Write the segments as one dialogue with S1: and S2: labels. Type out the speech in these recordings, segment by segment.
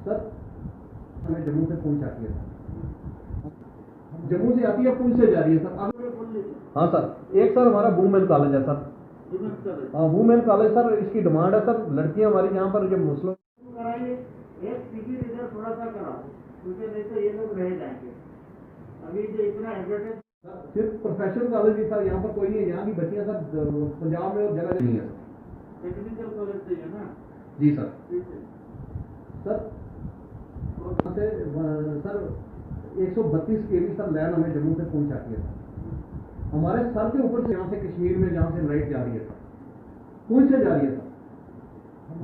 S1: Sir हमें जम्मू से पुल जाती है, जम्मू से आती है पुल से जा रही है सर। हाँ सर, एक सर हमारा वुमेन कॉलेज है सर। हाँ वुमेन कॉलेज सर, इसकी डिमांड है सर, लड़कियां हमारी यहाँ पर जो मुस्लिम
S2: थोड़ा सा करा, क्योंकि नहीं तो ये लोग रह जाएंगे। अभी जो इतना एडवर्टाइज
S1: सिर्फ प्रोफेशनल कॉलेज ही सर, यहाँ पर कोई नहीं है। यहाँ की बच्चियाँ सर पंजाब में और जगह नहीं है
S2: टेक्निकल कॉलेज से है ना।
S1: जी sir. Sir sir 132 kV sir line हमें जम्मू से पहुंचाती है सर। हमारे सर के ऊपर से यहाँ से कश्मीर में जहाँ से लाइट जा रही है सर, पुल से जा रही है सर,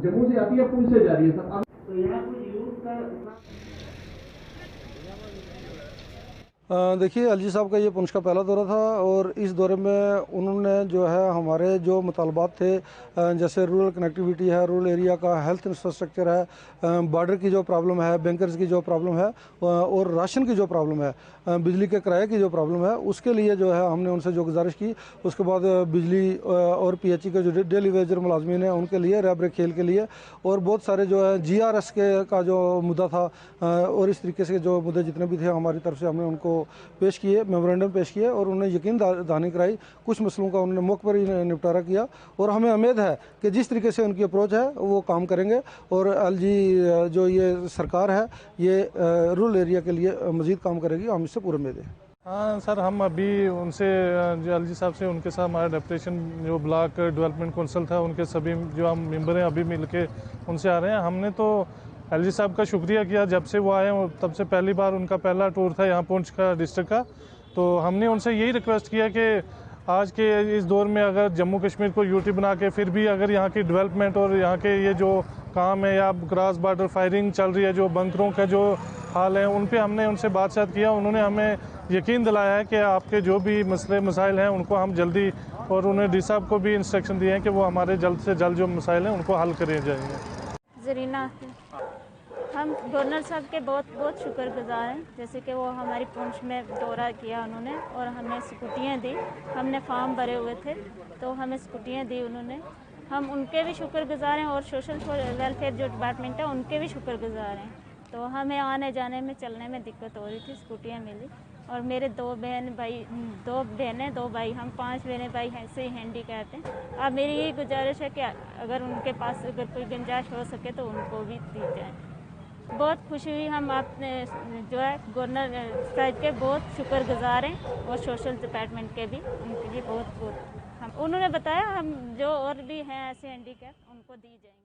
S1: जम्मू से आती है पुल से जा रही है सर।
S2: तो यहाँ कोई यूज का
S3: देखिए एलजी साहब का ये पुंछ का पहला दौरा था और इस दौरे में उन्होंने जो है हमारे जो मुतालबात थे, जैसे रूरल कनेक्टिविटी है, रूरल एरिया का हेल्थ इंफ्रास्ट्रक्चर है, बॉर्डर की जो प्रॉब्लम है, बैंकर्स की जो प्रॉब्लम है और राशन की जो प्रॉब्लम है, बिजली के किराए की जो प्रॉब्लम है, उसके लिए जो है हमने उनसे जो गुजारिश की। उसके बाद बिजली और पीएचई के जो डेली वेजर मुलाजमीन हैं उनके लिए, रैब खेल के लिए और बहुत सारे जो है जीआरएस के का जो मुद्दा था और इस तरीके से जो मुद्दे जितने भी थे हमारी तरफ से हमने उनको पेश किए, मेमोरेंडम पेश किए और उन्हें यकीन दहानी कराई। कुछ मसलों का उन्होंने मौके पर ही निपटारा किया और हमें उम्मीद है कि जिस तरीके से उनकी अप्रोच है वो काम करेंगे और एलजी जो ये सरकार है ये रूरल एरिया के लिए मज़ीद काम करेगी, हम इससे पूरे उम्मीद है।
S4: हाँ सर, हम अभी उनसे जो एलजी साहब से उनके साथ हमारा डेपुटेशन जो ब्लॉक डेवलपमेंट काउंसिल था उनके सभी जो हम मेंबर हैं अभी मिल के उनसे आ रहे हैं। हमने तो एलजी साहब का शुक्रिया किया, जब से वो आए तब से पहली बार उनका पहला टूर था यहाँ पुंछ का डिस्ट्रिक्ट का। तो हमने उनसे यही रिक्वेस्ट किया कि आज के इस दौर में अगर जम्मू कश्मीर को यूटी बना के फिर भी अगर यहाँ की डेवलपमेंट और यहाँ के ये जो काम है या क्रॉस बॉर्डर फायरिंग चल रही है, जो बंकरों का जो हाल है, उन पे हमने उनसे बातचीत किया। उन्होंने हमें यकीन दिलाया है कि आपके जो भी मसले मसाइल हैं उनको हम जल्दी, और उन्हें डी साहब को भी इंस्ट्रक्शन दिए हैं कि वो हमारे जल्द से जल्द जो मसाइल हैं उनको हल करे जाएंगे।
S5: जरीना, हम गवर्नर साहब के बहुत बहुत शुक्रगुजार हैं, जैसे कि वो हमारी पुंछ में दौरा किया उन्होंने और हमें स्कूटियाँ दी। हमने फॉर्म भरे हुए थे तो हमें स्कूटियाँ दी उन्होंने, हम उनके भी शुक्रगुजार हैं और सोशल वेलफेयर जो डिपार्टमेंट है उनके भी शुक्रगुजार हैं। तो हमें आने जाने में चलने में दिक्कत हो रही थी, स्कूटियाँ मिली और मेरे दो बहनें दो भाई, हम 5 बहनें भाई ऐसे ही हैंडीकैप हैं। अब मेरी यही गुजारिश है कि अगर उनके पास अगर कोई गुंजाइश हो सके तो उनको भी दी जाए। बहुत खुशी हुई, हम आपने जो है गवर्नर साहब के बहुत शुक्रगुजार हैं और सोशल डिपार्टमेंट के भी, उनके लिए बहुत बहुत। हम उन्होंने बताया हम जो और भी हैं ऐसे हैंडीकैप उनको दी जाएंगे।